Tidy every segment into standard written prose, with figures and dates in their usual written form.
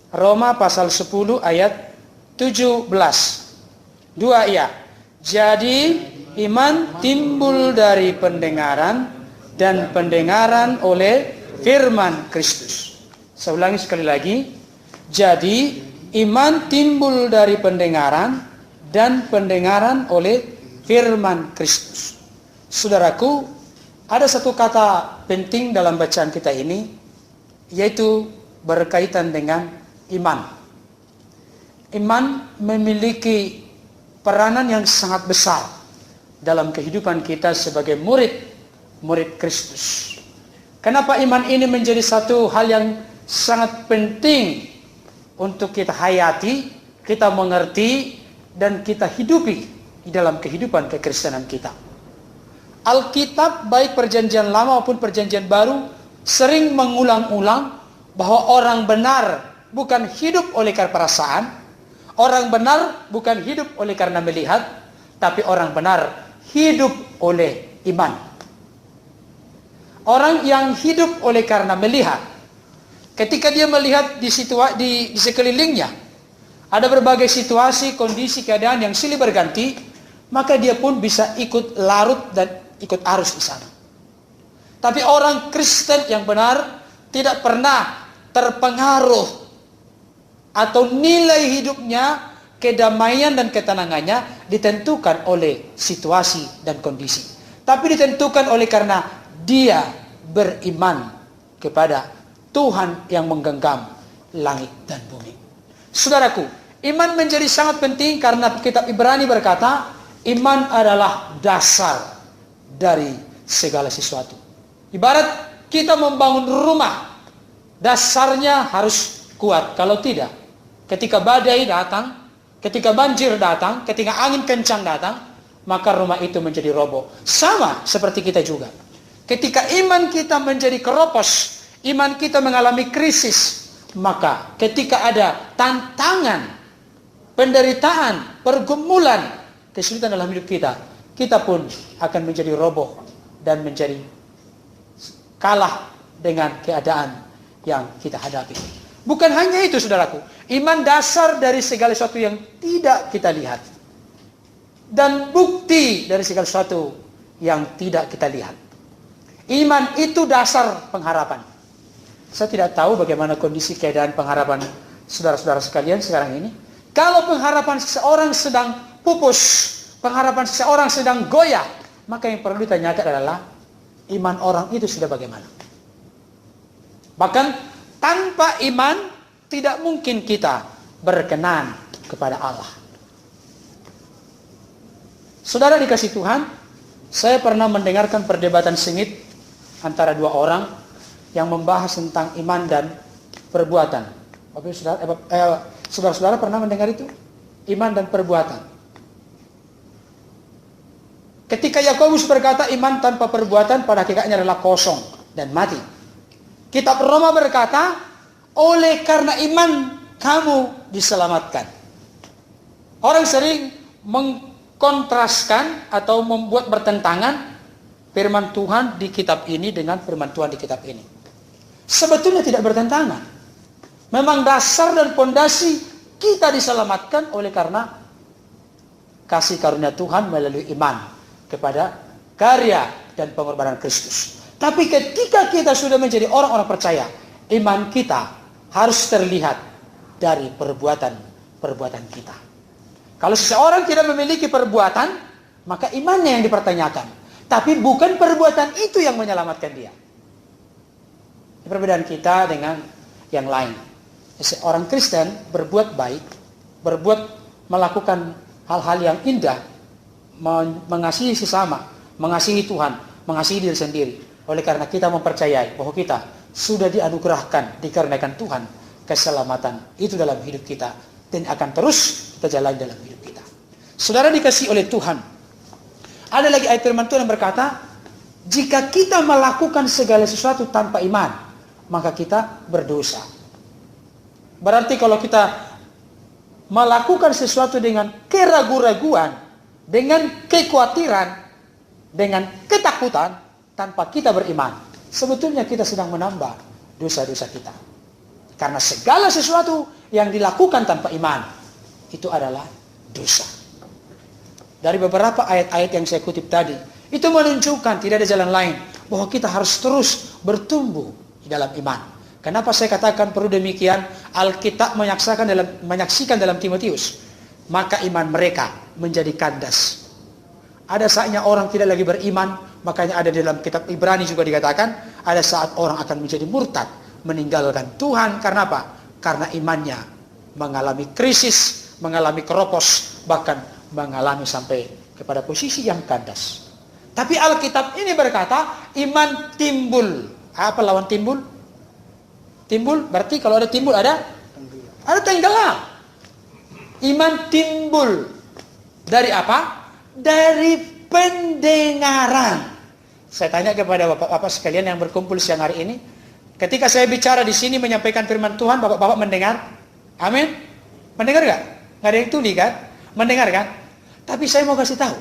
Roma pasal 10 ayat 17. 2 ya. Jadi iman timbul dari pendengaran dan pendengaran oleh firman Kristus. Saya ulangi sekali lagi. Jadi iman timbul dari pendengaran dan pendengaran oleh firman Kristus. Saudaraku, ada satu kata penting dalam bacaan kita ini, yaitu berkaitan dengan iman. Iman memiliki peranan yang sangat besar dalam kehidupan kita sebagai murid Kristus. Kenapa iman ini menjadi satu hal yang sangat penting untuk kita hayati, kita mengerti, dan kita hidupi di dalam kehidupan kekristenan kita. Alkitab baik perjanjian lama maupun perjanjian baru sering mengulang-ulang bahwa orang benar bukan hidup oleh karena perasaan, orang benar bukan hidup oleh karena melihat, tapi orang benar hidup oleh iman. Orang yang hidup oleh karena melihat, ketika dia melihat di sekelilingnya ada berbagai situasi, kondisi, keadaan yang silih berganti, maka dia pun bisa ikut larut dan ikut arus di sana. Tapi orang Kristen yang benar tidak pernah terpengaruh atau nilai hidupnya, kedamaian dan ketenangannya ditentukan oleh situasi dan kondisi, tapi ditentukan oleh karena dia beriman kepada Tuhan yang menggenggam langit dan bumi. Saudaraku, iman menjadi sangat penting karena kitab Ibrani berkata, iman adalah dasar dari segala sesuatu. Ibarat kita membangun rumah, dasarnya harus kuat. Kalau tidak, ketika badai datang, ketika banjir datang, ketika angin kencang datang, maka rumah itu menjadi roboh. Sama seperti kita juga. Ketika iman kita menjadi keropos, iman kita mengalami krisis, maka ketika ada tantangan, penderitaan, pergumulan, kesulitan dalam hidup kita, kita pun akan menjadi roboh dan menjadi kalah dengan keadaan yang kita hadapi. Bukan hanya itu, saudaraku, iman dasar dari segala sesuatu yang tidak kita lihat, dan bukti dari segala sesuatu yang tidak kita lihat. Iman itu dasar pengharapan. Saya tidak tahu bagaimana kondisi keadaan pengharapan saudara-saudara sekalian sekarang ini. Kalau pengharapan seseorang sedang pupus, pengharapan seseorang sedang goyah, maka yang perlu ditanyakan adalah iman orang itu sudah bagaimana. Bahkan tanpa iman tidak mungkin kita berkenan kepada Allah. Saudara dikasih Tuhan, saya pernah mendengarkan perdebatan sengit antara dua orang yang membahas tentang iman dan perbuatan. Saudara-saudara pernah mendengar itu? Iman dan perbuatan. Ketika Yakobus berkata iman tanpa perbuatan pada hakikatnya adalah kosong dan mati. Kitab Roma berkata, oleh karena iman kamu diselamatkan. Orang sering mengkontraskan atau membuat bertentangan firman Tuhan di kitab ini dengan firman Tuhan di kitab ini. Sebetulnya tidak bertentangan. Memang dasar dan pondasi kita diselamatkan oleh karena kasih karunia Tuhan melalui iman kepada karya dan pengorbanan Kristus. Tapi ketika kita sudah menjadi orang-orang percaya, iman kita harus terlihat dari perbuatan kita. Kalau seseorang tidak memiliki perbuatan, maka imannya yang dipertanyakan. Tapi bukan perbuatan itu yang menyelamatkan dia. Perbedaan kita dengan yang lain. Seorang Kristen berbuat baik, melakukan hal-hal yang indah, mengasihi sesama, mengasihi Tuhan, mengasihi diri sendiri. Oleh karena kita mempercayai bahwa kita sudah dianugerahkan, dikarenakan Tuhan, keselamatan itu dalam hidup kita, dan akan terus kita jalani dalam hidup kita. Saudara dikasihi oleh Tuhan, ada lagi ayat firman Tuhan yang berkata, jika kita melakukan segala sesuatu tanpa iman, maka kita berdosa. Berarti kalau kita melakukan sesuatu dengan keraguan-raguan, dengan kekhawatiran, dengan ketakutan, tanpa kita beriman, sebetulnya kita sedang menambah dosa-dosa kita. Karena segala sesuatu yang dilakukan tanpa iman, itu adalah dosa. Dari beberapa ayat-ayat yang saya kutip tadi, itu menunjukkan tidak ada jalan lain, bahwa kita harus terus bertumbuh di dalam iman. Kenapa saya katakan perlu demikian? Alkitab menyaksikan dalam Timotius, maka iman mereka menjadi kandas. Ada saatnya orang tidak lagi beriman, makanya ada di dalam kitab Ibrani juga dikatakan, ada saat orang akan menjadi murtad, meninggalkan Tuhan. Karena apa? Karena imannya mengalami krisis, mengalami keropos, bahkan mengalami sampai kepada posisi yang kandas. Tapi Alkitab ini berkata, iman timbul. Apa lawan timbul? Timbul berarti kalau ada timbul ada tenggelam. Iman timbul dari apa? Dari pendengaran. Saya tanya kepada bapak-bapak sekalian yang berkumpul siang hari ini, ketika saya bicara di sini menyampaikan firman Tuhan, bapak-bapak mendengar? Amin? Mendengar gak? Gak ada yang tuli kan? Mendengar kan? Tapi saya mau kasih tahu,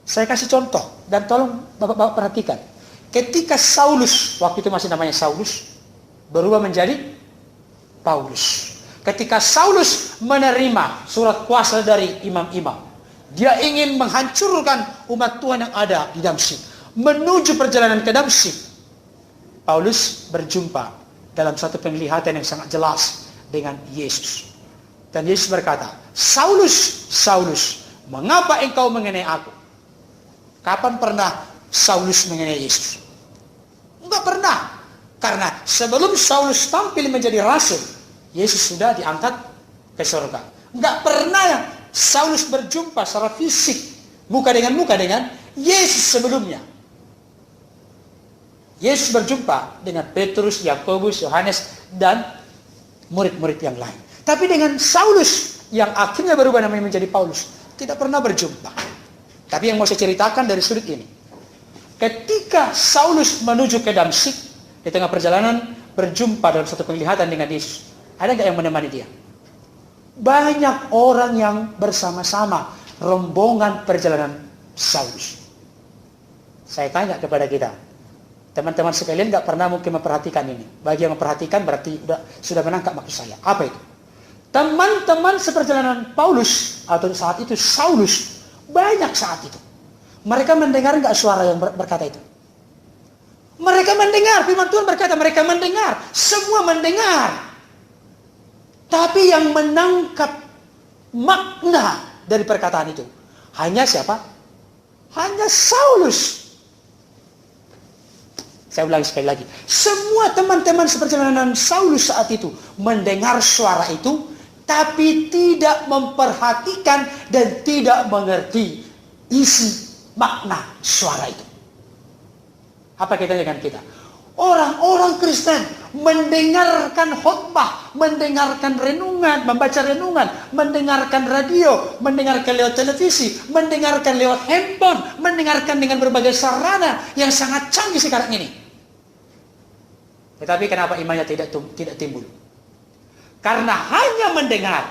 saya kasih contoh, dan tolong bapak-bapak perhatikan. Ketika Saulus, waktu itu masih namanya Saulus, berubah menjadi Paulus. Ketika Saulus menerima surat kuasa dari imam-imam, dia ingin menghancurkan umat Tuhan yang ada di Damsyik. Menuju perjalanan ke Damsyik, Paulus berjumpa dalam satu penglihatan yang sangat jelas dengan Yesus. Dan Yesus berkata, Saulus, Saulus, mengapa engkau mengenai aku? Kapan pernah Saulus mengenai Yesus? Enggak pernah. Karena sebelum Saulus tampil menjadi rasul, Yesus sudah diangkat ke surga. Enggak pernah Saulus berjumpa secara fisik, muka dengan Yesus sebelumnya. Yesus berjumpa dengan Petrus, Yakobus, Yohanes, dan murid-murid yang lain. Tapi dengan Saulus, yang akhirnya berubah namanya menjadi Paulus, tidak pernah berjumpa. Tapi yang mau saya ceritakan dari sudut ini. Ketika Saulus menuju ke Damsyik, di tengah perjalanan berjumpa dalam satu penglihatan dengan Yesus. Ada nggak yang menemani dia? Banyak orang yang bersama-sama rombongan perjalanan Saulus. Saya tanya kepada kita, teman-teman sekalian nggak pernah mungkin memperhatikan ini. Bagi yang memperhatikan berarti sudah menangkap maksud saya. Apa itu? Teman-teman seperjalanan Paulus atau saat itu Saulus, banyak saat itu. Mereka mendengar nggak suara yang berkata itu? Mereka mendengar, firman Tuhan berkata mereka mendengar, semua mendengar. Tapi yang menangkap makna dari perkataan itu hanya siapa? Hanya Saulus. Saya ulangi sekali lagi. Semua teman-teman seperjalanan Saulus saat itu mendengar suara itu, tapi tidak memperhatikan dan tidak mengerti isi makna suara itu. Apa kita dengan kita? Orang-orang Kristen mendengarkan khotbah, mendengarkan renungan, membaca renungan, mendengarkan radio, mendengarkan lewat televisi, mendengarkan lewat handphone, mendengarkan dengan berbagai sarana yang sangat canggih sekarang ini. Tetapi kenapa imannya tidak timbul? Karena hanya mendengar,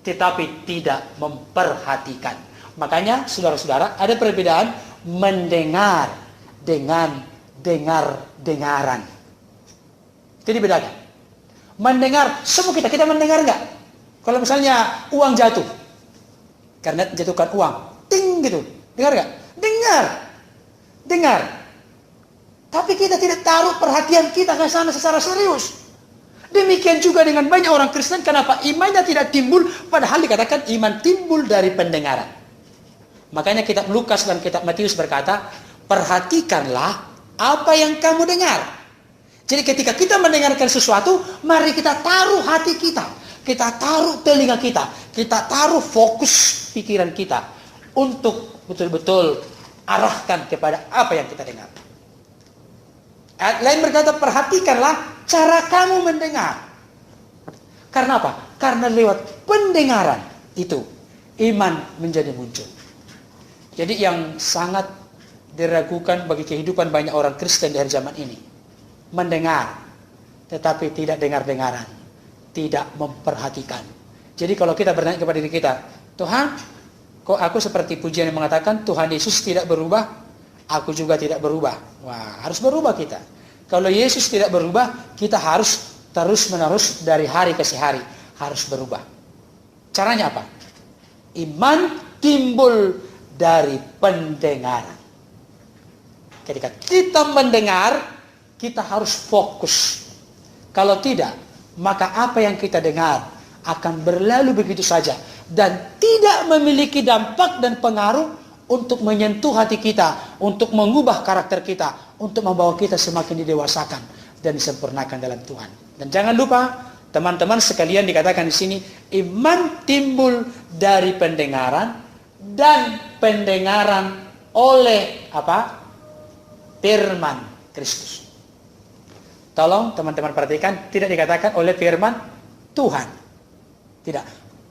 tetapi tidak memperhatikan. Makanya saudara-saudara, ada perbedaan mendengar dengan dengar-dengaran. Itu dibedakan. Mendengar, semua kita mendengar nggak? Kalau misalnya uang jatuh, karena jatuhkan uang, ting gitu, dengar nggak? Dengar. Tapi kita tidak taruh perhatian kita ke sana secara serius. Demikian juga dengan banyak orang Kristen, kenapa imannya tidak timbul, padahal dikatakan iman timbul dari pendengaran. Makanya kitab Lukas dan kitab Matius berkata, perhatikanlah apa yang kamu dengar. Jadi ketika kita mendengarkan sesuatu, mari kita taruh hati kita, kita taruh telinga kita, kita taruh fokus pikiran kita untuk betul-betul arahkan kepada apa yang kita dengar. Ayat lain berkata, perhatikanlah cara kamu mendengar. Karena apa? Karena lewat pendengaran itu iman menjadi muncul. Jadi yang sangat diragukan bagi kehidupan banyak orang Kristen di hari zaman ini, mendengar tetapi tidak dengar-dengaran, tidak memperhatikan. Jadi kalau kita bertanya kepada diri kita, Tuhan, kok aku seperti pujian yang mengatakan Tuhan Yesus tidak berubah, aku juga tidak berubah. Wah, harus berubah kita. Kalau Yesus tidak berubah, kita harus terus-menerus dari hari ke hari harus berubah. Caranya apa? Iman timbul dari pendengaran. Ketika kita mendengar, kita harus fokus. Kalau tidak, maka apa yang kita dengar akan berlalu begitu saja dan tidak memiliki dampak dan pengaruh untuk menyentuh hati kita, untuk mengubah karakter kita, untuk membawa kita semakin didewasakan dan disempurnakan dalam Tuhan. Dan jangan lupa, teman-teman sekalian, dikatakan di sini, iman timbul dari pendengaran dan pendengaran oleh apa? Firman Kristus. Tolong teman-teman perhatikan, tidak dikatakan oleh firman Tuhan. Tidak,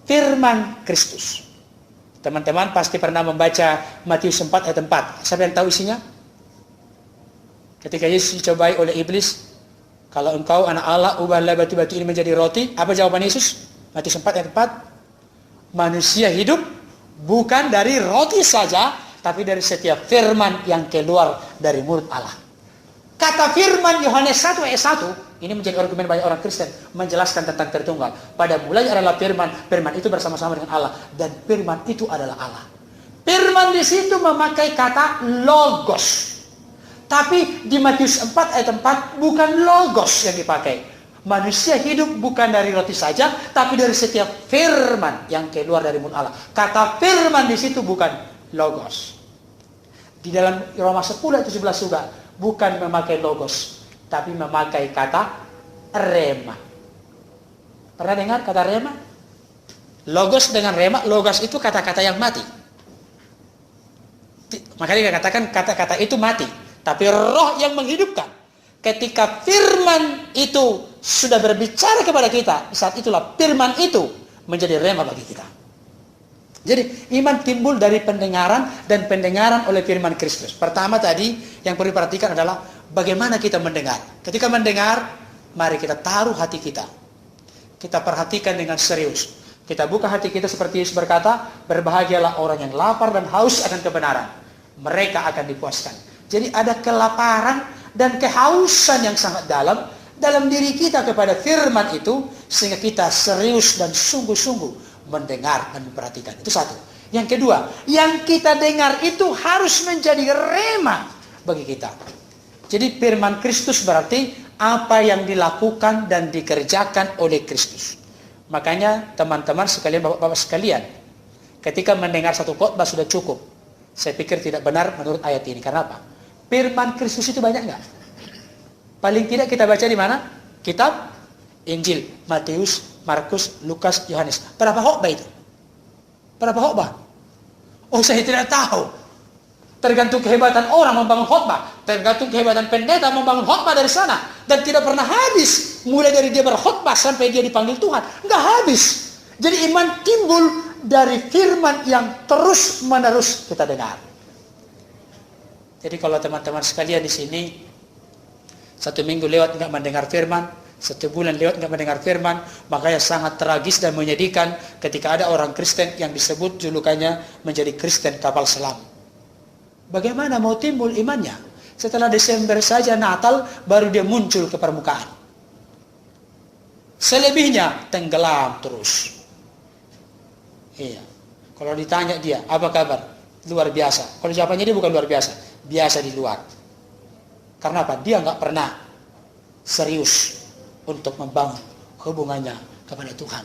firman Kristus. Teman-teman pasti pernah membaca Matius 4 ayat 4. Siapa yang tahu isinya? Ketika Yesus dicobai oleh iblis, kalau engkau anak Allah, ubahlah batu-batu ini menjadi roti. Apa jawaban Yesus? Matius 4 ayat 4. Manusia hidup bukan dari roti saja, tapi dari setiap firman yang keluar dari mulut Allah. Kata firman Yohanes 1 ayat 1, ini menjadi argumen banyak orang Kristen, menjelaskan tentang Tritunggal. Pada mulanya adalah firman, firman itu bersama-sama dengan Allah, dan firman itu adalah Allah. Firman di situ memakai kata logos. Tapi di Matius 4 ayat 4 bukan logos yang dipakai. Manusia hidup bukan dari roti saja, tapi dari setiap firman yang keluar dari mulut Allah. Kata firman di situ bukan logos. Di dalam Roma 10 ayat 17 juga bukan memakai logos, tapi memakai kata rema. Pernah dengar kata rema? Logos dengan rema, logos itu kata-kata yang mati. Makanya dikatakan kata-kata itu mati, tapi roh yang menghidupkan. Ketika firman itu sudah berbicara kepada kita, saat itulah firman itu menjadi rema bagi kita. Jadi iman timbul dari pendengaran dan pendengaran oleh firman Kristus. Pertama tadi yang perlu diperhatikan adalah bagaimana kita mendengar. Ketika mendengar, mari kita taruh hati kita. Kita perhatikan dengan serius. Kita buka hati kita seperti Yesus berkata, berbahagialah orang yang lapar dan haus akan kebenaran. Mereka akan dipuaskan. Jadi ada kelaparan dan kehausan yang sangat dalam diri kita kepada firman itu, sehingga kita serius dan sungguh-sungguh mendengar dan memperhatikan. Itu satu. Yang kedua, yang kita dengar itu harus menjadi rema bagi kita. Jadi firman Kristus berarti apa yang dilakukan dan dikerjakan oleh Kristus. Makanya teman-teman sekalian, bapak-bapak sekalian, ketika mendengar satu khotbah sudah cukup. Saya pikir tidak benar menurut ayat ini. Karena apa? Firman Kristus itu banyak nggak? Paling tidak kita baca di mana? Kitab Injil, Matius, Markus, Lukas, Yohanes. Berapa khotbah itu? Berapa khotbah? Oh, saya tidak tahu. Tergantung kehebatan orang membangun khotbah, tergantung kehebatan pendeta membangun khotbah dari sana, dan tidak pernah habis. Mulai dari dia berkhotbah sampai dia dipanggil Tuhan, nggak habis. Jadi iman timbul dari firman yang terus-menerus kita dengar. Jadi kalau teman-teman sekalian di sini satu minggu lewat nggak mendengar firman, satu bulan lewat nggak mendengar firman, makanya sangat tragis dan menyedihkan ketika ada orang Kristen yang disebut julukannya menjadi Kristen kapal selam. Bagaimana mau timbul imannya? Setelah Desember saja Natal baru dia muncul ke permukaan. Selebihnya tenggelam terus. Iya. Kalau ditanya dia, apa kabar? Luar biasa. Kalau jawabannya dia bukan luar biasa, biasa di luar. Karena apa? Dia nggak pernah serius untuk membangun hubungannya kepada Tuhan.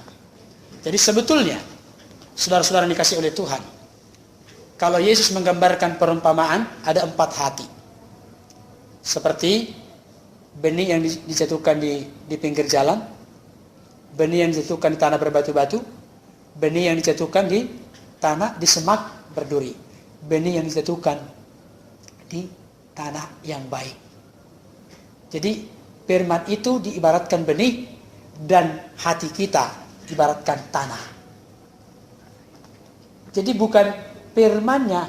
Jadi sebetulnya, saudara-saudara yang dikasih oleh Tuhan, kalau Yesus menggambarkan perumpamaan, ada 4 hati. Seperti benih yang dijatuhkan di pinggir jalan, benih yang dijatuhkan di tanah berbatu-batu, benih yang dijatuhkan di tanah di semak berduri, benih yang dijatuhkan di tanah yang baik. Jadi firman itu diibaratkan benih dan hati kita ibaratkan tanah. Jadi bukan firmannya,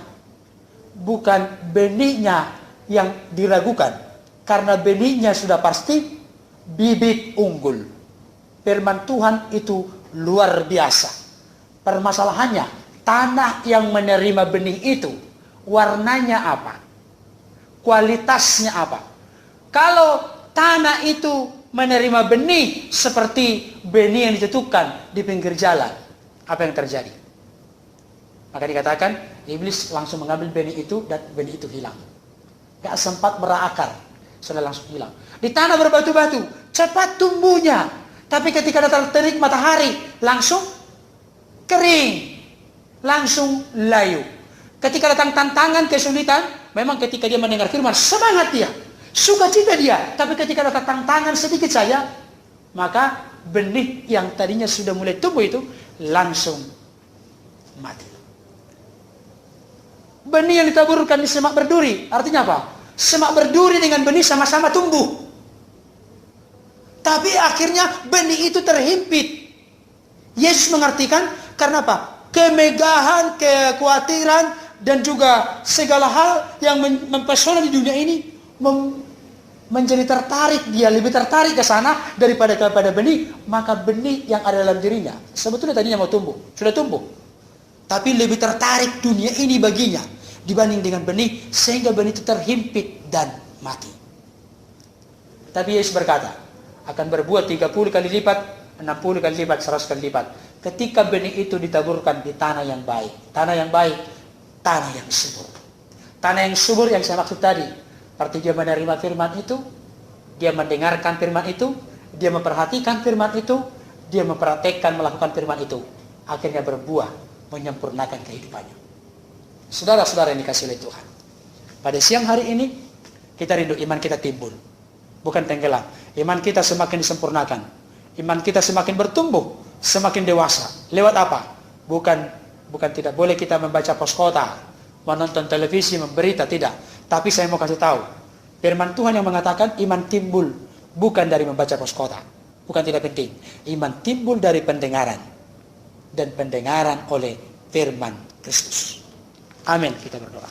bukan benihnya yang diragukan, karena benihnya sudah pasti bibit unggul. Firman Tuhan itu luar biasa. Permasalahannya, tanah yang menerima benih itu warnanya apa? Kualitasnya apa? Kalau tanah itu menerima benih seperti benih yang ditentukan di pinggir jalan, apa yang terjadi? Maka dikatakan iblis langsung mengambil benih itu dan benih itu hilang. Gak sempat berakar, sudah langsung hilang. Di tanah berbatu-batu, cepat tumbuhnya. Tapi ketika datang terik matahari, langsung kering, langsung layu. Ketika datang tantangan, kesulitan, memang ketika dia mendengar firman, semangat dia, sukacita dia. Tapi ketika datang tantangan sedikit saja, maka benih yang tadinya sudah mulai tumbuh itu langsung mati. Benih yang ditaburkan di semak berduri, artinya apa? Semak berduri dengan benih sama-sama tumbuh. Tapi akhirnya benih itu terhimpit. Yesus mengartikan karena apa? Kemegahan, kekhawatiran, dan juga segala hal yang mempesona di dunia ini menjadi tertarik, dia lebih tertarik ke sana daripada kepada benih. Maka benih yang ada dalam dirinya sebetulnya tadinya mau tumbuh, sudah tumbuh, tapi lebih tertarik dunia ini baginya dibanding dengan benih, sehingga benih itu terhimpit dan mati. Tapi Yesus berkata, akan berbuah 30 kali lipat, 60 kali lipat, 100 kali lipat. Ketika benih itu ditaburkan di tanah yang baik. Tanah yang baik, tanah yang subur. Tanah yang subur yang saya maksud tadi, arti dia menerima firman itu, dia mendengarkan firman itu, dia memperhatikan firman itu, dia mempraktekkan melakukan firman itu. Akhirnya berbuah, menyempurnakan kehidupannya. Saudara-saudara yang dikasihi oleh Tuhan, pada siang hari ini kita rindu iman kita timbul, bukan tenggelam. Iman kita semakin disempurnakan, iman kita semakin bertumbuh, semakin dewasa. Lewat apa? Bukan tidak boleh kita membaca poskota, menonton televisi, memberita, tidak. Tapi saya mau kasih tahu, firman Tuhan yang mengatakan iman timbul bukan dari membaca poskota, bukan tidak penting. Iman timbul dari pendengaran, dan pendengaran oleh firman Kristus. Amin. Kita berdoa.